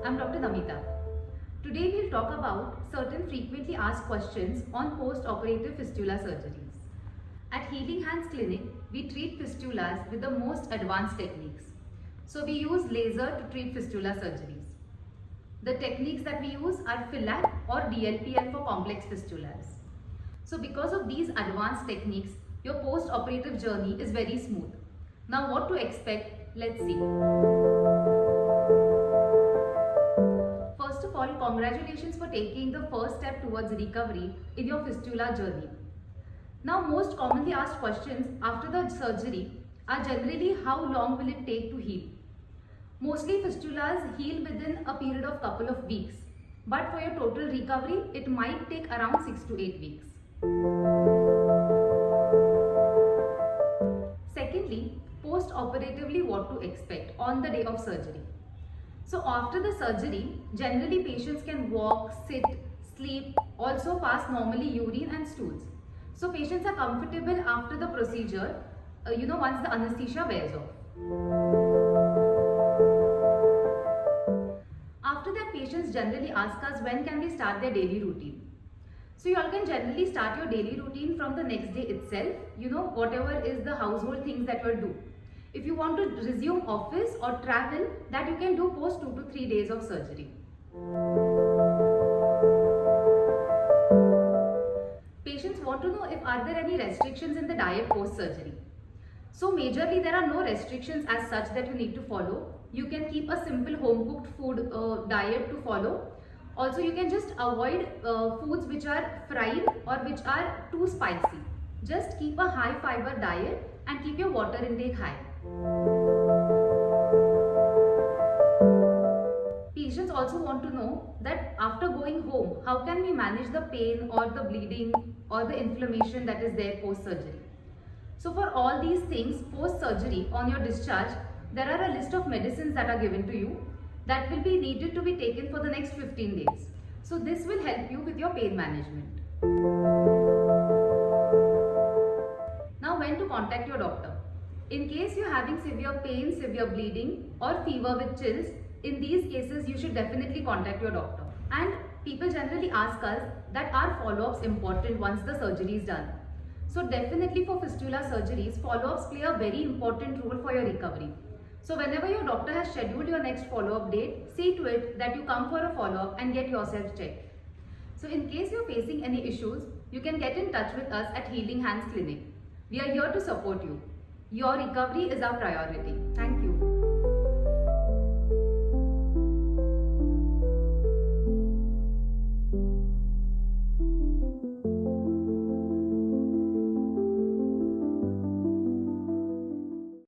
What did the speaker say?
I'm Dr. Namita. Today we'll talk about certain frequently asked questions on post-operative fistula surgeries. At Healing Hands Clinic, we treat fistulas with the most advanced techniques. So we use laser to treat fistula surgeries. The techniques that we use are FILAC or DLPL for complex fistulas. So because of these advanced techniques, your post-operative journey is very smooth. Now what to expect? Let's see. First of all, congratulations for taking the first step towards recovery in your fistula journey. Now, most commonly asked questions after the surgery are generally how long will it take to heal? Mostly fistulas heal within a period of couple of weeks, but for your total recovery, it might take around 6 to 8 weeks. Secondly, post-operatively what to expect on the day of surgery. So after the surgery, generally patients can walk, sit, sleep, also pass normally urine and stools. So patients are comfortable after the procedure, once the anesthesia wears off. After that, patients generally ask us when can they start their daily routine. So you all can generally start your daily routine from the next day itself, whatever is the household things that you will do. If you want to resume office or travel, that you can do post 2 to 3 days of surgery. Patients want to know if are there any restrictions in the diet post surgery. So majorly there are no restrictions as such that you need to follow. You can keep a simple home cooked food diet to follow. Also you can just avoid foods which are fried or which are too spicy. Just keep a high fiber diet and keep your water intake high. Patients also want to know that after going home, how can we manage the pain or the bleeding or the inflammation that is there post surgery. So for all these things post surgery on your discharge, there are a list of medicines that are given to you that will be needed to be taken for the next 15 days. So this will help you with your pain management. Now when to contact your doctor. In case you're having severe pain, severe bleeding or fever with chills, in these cases you should definitely contact your doctor. And people generally ask us that are follow-ups important once the surgery is done. So definitely for fistula surgeries, follow-ups play a very important role for your recovery. So whenever your doctor has scheduled your next follow-up date, see to it that you come for a follow-up and get yourself checked. So in case you're facing any issues, you can get in touch with us at Healing Hands Clinic. We are here to support you. Your recovery is our priority. Thank you.